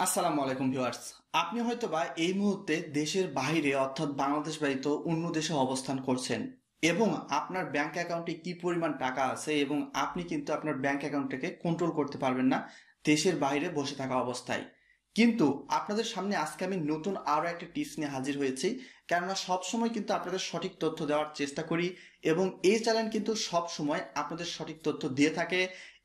আসসালামু আলাইকুম ভিউয়ার্স। আপনি হয়তোবা এই মুহূর্তে দেশের বাইরে অর্থাৎ বাংলাদেশ ব্যতীত অন্য দেশে অবস্থান করছেন এবং আপনার ব্যাংক অ্যাকাউন্টে কি পরিমাণ টাকা আছে এবং আপনি কিন্তু আপনার ব্যাংক অ্যাকাউন্টটাকে কন্ট্রোল করতে পারবেন না দেশের বাইরে বসে থাকা অবস্থায়। কিন্তু আপনাদের সামনে আজকে আমি নতুন আরো একটা টিপস নিয়ে হাজির হয়েছি, কেননা সবসময় কিন্তু আপনাদের সঠিক তথ্য দেওয়ার চেষ্টা করি এবং এই চ্যানেল কিন্তু সব সময় আপনাদের সঠিক তথ্য দিয়ে থাকে।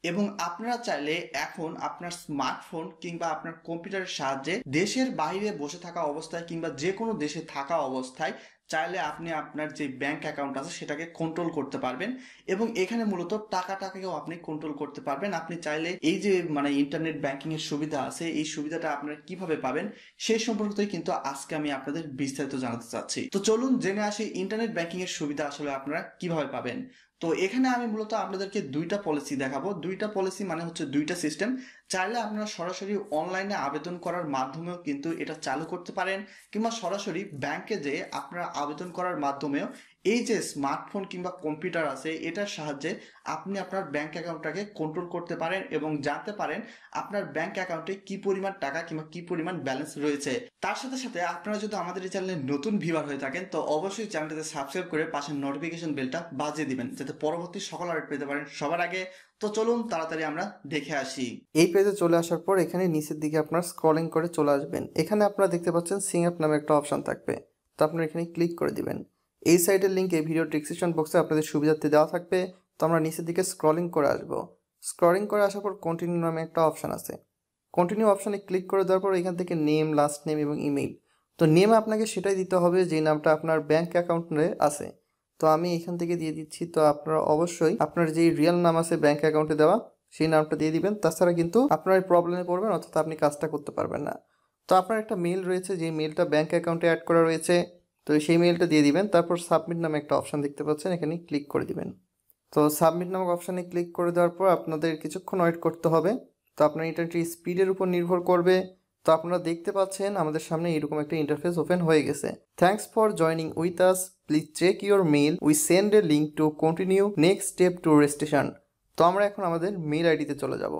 এবং আপনারা চাইলে এখন আপনার স্মার্টফোন কিংবা আপনার কম্পিউটারের সাহায্যে দেশের বাইরে বসে থাকা অবস্থায় কিংবা যে কোনো দেশে থাকা অবস্থায় চাইলে আপনি আপনার যে ব্যাংক অ্যাকাউন্ট আছে সেটাকে কন্ট্রোল করতে পারবেন এবং এখানে মূলত টাকাটাকেও আপনি কন্ট্রোল করতে পারবেন। আপনি চাইলে এই যে ইন্টারনেট ব্যাংকিং এর সুবিধা আছে, এই সুবিধাটা আপনারা কিভাবে পাবেন সেই সম্পর্কে কিন্তু আজকে আমি আপনাদের বিস্তারিত জানাতে চাচ্ছি। তো চলুন জেনে আসি ইন্টারনেট ব্যাংকিং এর সুবিধা আসলে আপনারা কিভাবে পাবেন। তো এখানে আমি মূলত আপনাদেরকে দুইটা পলিসি দেখাবো। দুইটা পলিসি মানে হচ্ছে দুইটা সিস্টেম। চাইলে আপনারা সরাসরি অনলাইনে আবেদন করার মাধ্যমেও কিন্তু এটা চালু করতে পারেন, কিংবা সরাসরি ব্যাংকে যে আপনারা আবেদন করার মাধ্যমেও এই যে স্মার্টফোন কিংবা কম্পিউটার আছে এটার সাহায্যে আপনি আপনার ব্যাংক অ্যাকাউন্টটাকে কন্ট্রোল করতে পারেন এবং জানতে পারেন আপনার ব্যাংক অ্যাকাউন্টে কি পরিমাণ টাকা কিংবা কি পরিমাণ ব্যালেন্স রয়েছে। তার সাথে সাথে আপনারা যদি আমাদের এই চ্যানেলে নতুন ভিউয়ার হয়ে থাকেন তো অবশ্যই চ্যানেলটাতে সাবস্ক্রাইব করে পাশের নোটিফিকেশন বেলটা বাজিয়ে দিবেন যাতে পরবর্তী সকল আপডেট পেতে পারেন সবার আগে। তো চলুন তাড়াতাড়ি আমরা দেখে আসি। এই পেজে চলে আসার পর এখানে নিচের দিকে আপনার স্ক্রলিং করে চলে আসবেন। এখানে আপনারা দেখতে পাচ্ছেন সিং আপ নামে একটা অপশন থাকবে, তো আপনারা এখানে ক্লিক করে দিবেন। এই সাইটের লিঙ্ক এই ভিডিও ডেসক্রিপশন বক্সে আপনাদের সুবিধার্থে দেওয়া থাকবে। তো আমরা নিচের দিকে স্ক্রলিং করে আসব। স্ক্রলিং করে আসার পর কন্টিনিউ নামে একটা অপশন আছে, কন্টিনিউ অপশানে ক্লিক করে দেওয়ার পর এখান থেকে নেম, লাস্ট নেম এবং ইমেইল। তো নেম আপনাকে সেটাই দিতে হবে যে নামটা আপনার ব্যাংক অ্যাকাউন্টে আছে। তো আমি এখান থেকে দিয়ে দিচ্ছি। তো আপনারা অবশ্যই আপনার যে রিয়েল নাম আছে ব্যাংক অ্যাকাউন্টে দেওয়া সেই নামটা দিয়ে দিবেন, তাছাড়া কিন্তু আপনার প্রবলেমে পড়বেন অর্থাৎ আপনি কাজটা করতে পারবেন না। তো আপনার একটা মেল রয়েছে, যে মেলটা ব্যাংক অ্যাকাউন্টে অ্যাড করা রয়েছে, তো সেই মেলটা দিয়ে দিবেন। তারপর সাবমিট নামে একটা অপশান দেখতে পাচ্ছেন, এখানে ক্লিক করে দিবেন। তো সাবমিট নামক অপশানে ক্লিক করে দেওয়ার পর আপনাদের কিছুক্ষণ ওয়েট করতে হবে। তো আপনার ইন্টারনেটের স্পিডের উপর নির্ভর করবে। তো আপনারা দেখতে পাচ্ছেন আমাদের সামনে এরকম একটা ইন্টারফেস ওপেন হয়ে গেছে। Thanks for joining with us, please check your mail, we send a link to continue next step to registration. তো আমরা এখন আমাদের মেল আইডিতে চলে যাব।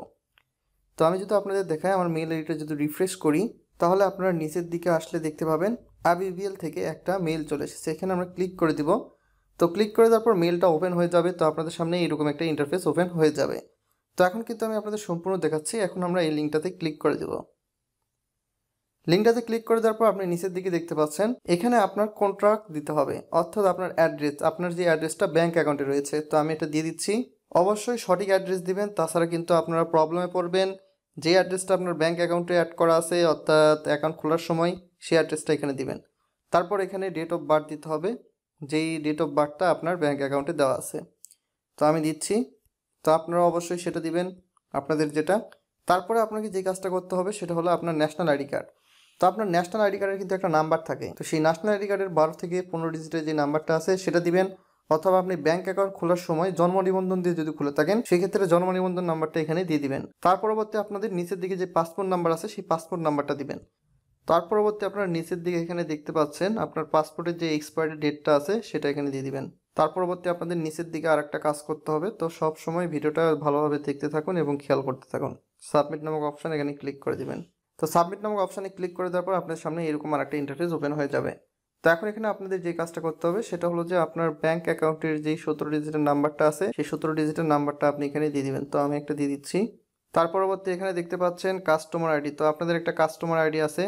তো আমি যদি আপনাদের দেখাই আমার মেল আইডিটা যদি রিফ্রেশ করি, তাহলে আপনারা নিচের দিকে আসলে দেখতে পাবেন Ibbl থেকে একটা মেল চলে এসেছে। এখানে আমরা ক্লিক করে দিব। তো ক্লিক করে দেওয়ার পর মেলটা ওপেন হয়ে যাবে। তো আপনাদের সামনে এরকম একটা ইন্টারফেস ওপেন হয়ে যাবে। তো এখন কিন্তু আমি আপনাদের সম্পূর্ণ দেখাচ্ছি। এখন আমরা এই লিঙ্কটাতে ক্লিক করে দেব। লিঙ্কটাতে ক্লিক করে দেওয়ার পর আপনি নিচের দিকে দেখতে পাচ্ছেন এখানে আপনার কন্ট্রাক্ট দিতে হবে, অর্থাৎ আপনার অ্যাড্রেস, আপনার যে অ্যাড্রেসটা ব্যাংক অ্যাকাউন্টে রয়েছে। তো আমি এটা দিয়ে দিচ্ছি। অবশ্যই সঠিক অ্যাড্রেস দিবেন, তাছাড়া কিন্তু আপনারা প্রবলেমে পড়বেন। যে অ্যাড্রেসটা আপনার ব্যাংক অ্যাকাউন্টে অ্যাড করা আছে অর্থাৎ অ্যাকাউন্ট খোলার সময় সেই অ্যাড্রেসটা এখানে দিবেন। তারপর এখানে ডেট অফ বার্থ দিতে হবে, যেই ডেট অফ বার্থটা আপনার ব্যাংক অ্যাকাউন্টে দেওয়া আছে। তো আমি দিচ্ছি। তো আপনারা অবশ্যই সেটা দিবেন আপনাদের যেটা। তারপরে আপনাকে যে কাজটা করতে হবে সেটা হলো আপনার ন্যাশনাল আইডি কার্ড। তো আপনার ন্যাশনাল আইডি কার্ডের কিন্তু একটা নাম্বার থাকে, তো সেই ন্যাশনাল আইডি কার্ডের 12 থেকে 15 ডিজিটের যে নাম্বারটা আছে সেটা দিবেন। অথবা আপনি ব্যাংক অ্যাকাউন্ট খোলার সময় জন্ম নিবন্ধন দিয়ে যদি খুলে থাকেন সেক্ষেত্রে জন্ম নিবন্ধন নাম্বারটা এখানে দিয়ে দিবেন। তার পরবর্তী আপনাদের নিচের দিকে যে পাসপোর্ট নাম্বার আছে সেই পাসপোর্ট নাম্বারটা দিবেন। তার পরবর্তী আপনারা নিচের দিকে এখানে দেখতে পাচ্ছেন আপনার পাসপোর্টের যে এক্সপায়ারি ডেটটা আছে সেটা এখানে দিয়ে দিবেন। তার পরবর্তী আপনাদের নিচের দিকে আরেকটা কাজ করতে হবে। তো সব সময় ভিডিওটা ভালোভাবে দেখতে থাকুন এবং খেয়াল করতে থাকুন। সাবমিট নামক অপশন এখানে ক্লিক করে দিবেন। তো সাবমিট নামক অপশানে ক্লিক করে দেওয়ার পর আপনার সামনে এরকম আরেকটা ইন্টারফেস ওপেন হয়ে যাবে। তো এখন এখানে আপনাদের যে কাজটা করতে হবে সেটা হলো যে আপনার ব্যাংক অ্যাকাউন্টের যেই 17 ডিজিটের নাম্বারটা আছে সেই 17 ডিজিটের নাম্বারটা আপনি এখানে দিয়ে দিবেন। তো আমি একটা দিয়ে দিচ্ছি। তার পরবর্তী এখানে দেখতে পাচ্ছেন কাস্টমার আইডি। তো আপনাদের একটা কাস্টমার আইডি আছে,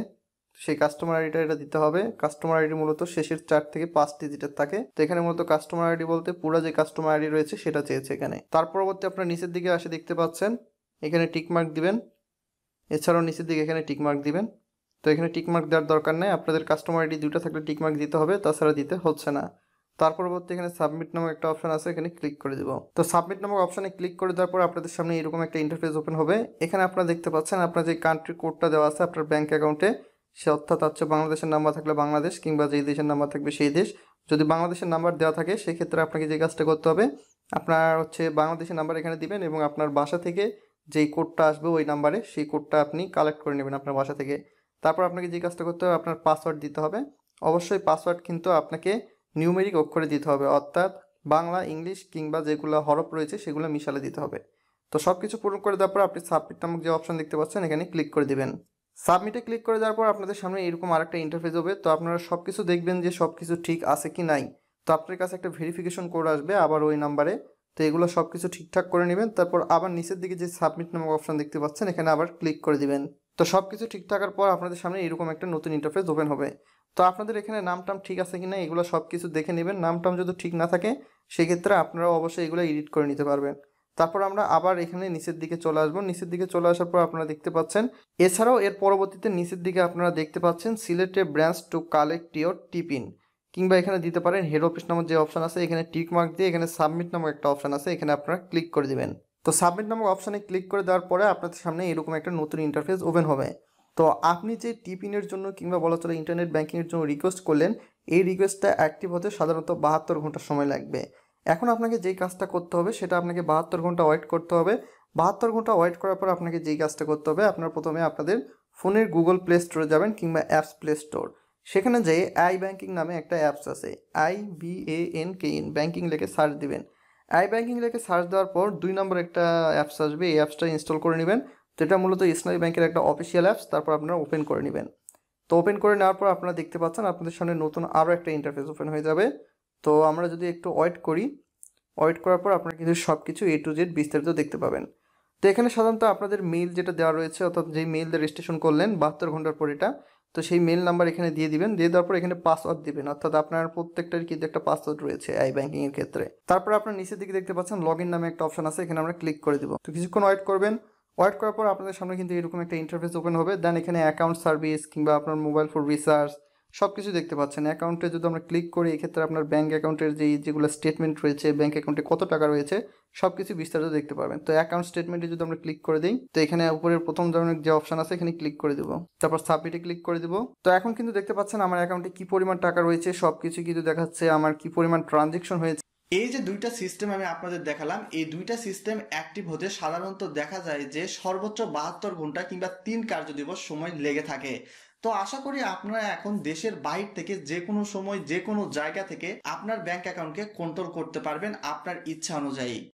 সেই কাস্টমার আইডিটা এটা দিতে হবে। কাস্টমার আইডি মূলত শেষের 4 থেকে 5 ডিজিটের থাকে। তো এখানে মূলত কাস্টমার আইডি বলতে পুরো যে কাস্টমার আইডি রয়েছে সেটা চেয়েছে এখানে। তার পরবর্তী আপনার নিচের দিকে আসে দেখতে পাচ্ছেন এখানে টিকমার্ক দিবেন। এছাড়াও নিচের দিকে এখানে টিকমার্ক দিবেন। তো এখানে টিকমার্ক দেওয়ার দরকার নেই, আপনাদের কাস্টমার আইডি দুটো থাকলে টিকমার্ক দিতে হবে, তাছাড়া দিতে হচ্ছে না। তার পরবর্তী এখানে সাবমিট নামক একটা অপশন আছে, এখানে ক্লিক করে দেব। তো সাবমিট নামক অপশনে ক্লিক করে দেওয়ার পর আপনাদের সামনে এরকম একটা ইন্টারফেস ওপেন হবে। এখানে আপনারা দেখতে পাচ্ছেন আপনার যে কান্ট্রি কোডটা দেওয়া আছে আপনার ব্যাংক অ্যাকাউন্টে, সে অর্থাৎ হচ্ছে বাংলাদেশের নাম্বার থাকলে বাংলাদেশ কিংবা যেই দেশের নাম্বার থাকবে সেই দেশ। যদি বাংলাদেশের নাম্বার দেওয়া থাকে সেক্ষেত্রে আপনাকে যে কাজটা করতে হবে আপনার হচ্ছে বাংলাদেশের নাম্বার এখানে দিবেন এবং আপনার বাসা থেকে যেই কোডটা আসবে ওই নাম্বারে সেই কোডটা আপনি কালেক্ট করে নেবেন আপনার বাসা থেকে। তারপর আপনাকে যে কাজটা করতে হবে আপনার পাসওয়ার্ড দিতে হবে। অবশ্যই পাসওয়ার্ড কিন্তু আপনাকে নিউমেরিক অক্ষরে দিতে হবে, অর্থাৎ বাংলা, ইংলিশ কিংবা যেগুলো হরফ রয়েছে সেগুলো মিশালে দিতে হবে। তো সব কিছু পূরণ করে দেওয়ার পর আপনি সাবমিট নামক যে অপশন দেখতে পাচ্ছেন এখানে ক্লিক করে দিবেন। সাবমিটে ক্লিক করে দেওয়ার পর আপনাদের সামনে এরকম আরেকটা ইন্টারফেস হবে। তো আপনারা সব কিছু দেখবেন যে সব কিছু ঠিক আছে কি নাই। তো আপনার কাছে একটা ভেরিফিকেশন কোড আসবে আবার ওই নাম্বারে। তো এগুলো সব কিছু ঠিকঠাক করে নেবেন, তারপর আবার নিচের দিকে যে সাবমিট নামক অপশন দেখতে পাচ্ছেন এখানে আবার ক্লিক করে দিবেন। তো সব কিছু ঠিক থাকার পর আপনাদের সামনে এরকম একটা নতুন ইন্টারফেস ওপেন হবে। তো আপনাদের এখানে নামটাম ঠিক আছে কিনা এগুলো সব কিছু দেখে নেবেন। নামটাম যদি ঠিক না থাকে সেক্ষেত্রে আপনারা অবশ্যই এগুলো এডিট করে নিতে পারবেন। তারপর আমরা আবার এখানে নিচের দিকে চলে আসবো। নিচের দিকে চলে আসার পর আপনারা দেখতে পাচ্ছেন, এছাড়াও এর পরবর্তীতে নিচের দিকে আপনারা দেখতে পাচ্ছেন select A branch to collect your টিপিন, কিংবা এখানে দিতে পারেন হেড অফিস নামক যে অপশন আছে এখানে টিক মার্ক দিয়ে এখানে সাবমিট নামক একটা অপশন আছে এখানে আপনারা ক্লিক করে দিবেন। তো সাবমিট নামক অপশানে ক্লিক করে দেওয়ার পরে আপনাদের সামনে এরকম একটা নতুন ইন্টারফেস ওপেন হবে। তো আপনি যে টিপিনের জন্য কিংবা বলা চলে ইন্টারনেট ব্যাঙ্কিংয়ের জন্য রিকোয়েস্ট করলেন, এই রিকোয়েস্টটা অ্যাক্টিভ হতে সাধারণত 72 ঘন্টা সময় লাগবে। এখন আপনাকে যেই কাজটা করতে হবে সেটা আপনাকে 72 ঘন্টা ওয়েট করতে হবে। 72 ঘন্টা ওয়েট করার পর আপনাকে যেই কাজটা করতে হবে, আপনার প্রথমে আপনাদের ফোনের গুগল প্লে স্টোরে যাবেন কিংবা অ্যাপস প্লে স্টোর, সেখানে যেয়ে আই ব্যাঙ্কিং নামে একটা অ্যাপস আছে, IBANKIN ব্যাঙ্কিং লিখে সার্চ দিবেন। আই ব্যাঙ্কিং লিখে সার্চ দেওয়ার পর 2 নম্বর একটা অ্যাপস আসবে, এই অ্যাপসটা ইনস্টল করে নেবেন। তো এটা মূলত ইসলামী ব্যাংকের একটা অফিসিয়াল অ্যাপস। তারপর আপনারা ওপেন করে নেবেন। তো ওপেন করে নেওয়ার পর আপনারা দেখতে পাচ্ছেন আপনাদের সামনে নতুন আরও একটা ইন্টারফেস ওপেন হয়ে যাবে। তো আমরা যদি একটু ওয়েট করি, ওয়েট করার পর আপনারা কিন্তু সব কিছু A to Z বিস্তারিত দেখতে পাবেন। তো এখানে সাধারণত আপনাদের মেইল যেটা দেওয়া রয়েছে, অর্থাৎ যেই মেইল দিয়ে রেজিস্ট্রেশন করলেন 72 ঘন্টার পর এটা, তো সেই মেইল নাম্বার এখানে দিয়ে দিবেন। দিয়ে দেওয়ার পর এখানে পাসওয়ার্ড দিবেন, অর্থাৎ আপনার প্রত্যেকটার কিন্তু একটা পাসওয়ার্ড রয়েছে আই ব্যাঙ্কিং এর ক্ষেত্রে। তারপর আপনার নিচের দিকে দেখতে পাচ্ছেন লগ ইন নামে একটা অপশন আছে, এখানে আমরা ক্লিক করে দিব। তো কিছুক্ষণ ওয়েট করবেন। ওয়েট করার পর আপনাদের সামনে কিন্তু এরকম একটা ইন্টারফেস ওপেন হবে। দেন এখানে অ্যাকাউন্ট সার্ভিস কিংবা আপনার মোবাইল ফোন রিচার্জ সব কিছু দেখতে পাচ্ছেন। অ্যাকাউন্টে যদি আমরা ক্লিক করি এক্ষেত্রে আপনার ব্যাঙ্ক অ্যাকাউন্টের যেগুলো স্টেটমেন্ট রয়েছে, ব্যাঙ্ক অ্যাকাউন্টে কত টাকা রয়েছে সব কিছু বিস্তারিত দেখতে পারবেন। তো অ্যাকাউন্ট স্টেটমেন্টে যদি আমরা ক্লিক করে দিই, তো এখানে উপরের প্রথম ধরনের যে অপশন আছে এখানে ক্লিক করে দিব, তারপর সাবমিটে ক্লিক করে দিব। তো এখন কিন্তু দেখতে পাচ্ছেন আমার অ্যাকাউন্টে কি পরিমাণ টাকা রয়েছে সব কিছু কিন্তু দেখাচ্ছে, আমার কি পরিমাণ ট্রানজেকশন হয়েছে। এই যে দুইটা সিস্টেম আমি আপনাদের দেখালাম, এই দুইটা সিস্টেম অ্যাক্টিভ হতে সাধারণত দেখা যায় যে সর্বোচ্চ 72 ঘন্টা কিংবা 3 কার্যদিবস সময় লেগে থাকে। তো আশা করি আপনারা এখন দেশের বাইরে থেকে যে কোনো সময় যে কোনো জায়গা থেকে আপনার ব্যাংক অ্যাকাউন্টকে কন্ট্রোল করতে পারবেন আপনার ইচ্ছা অনুযায়ী।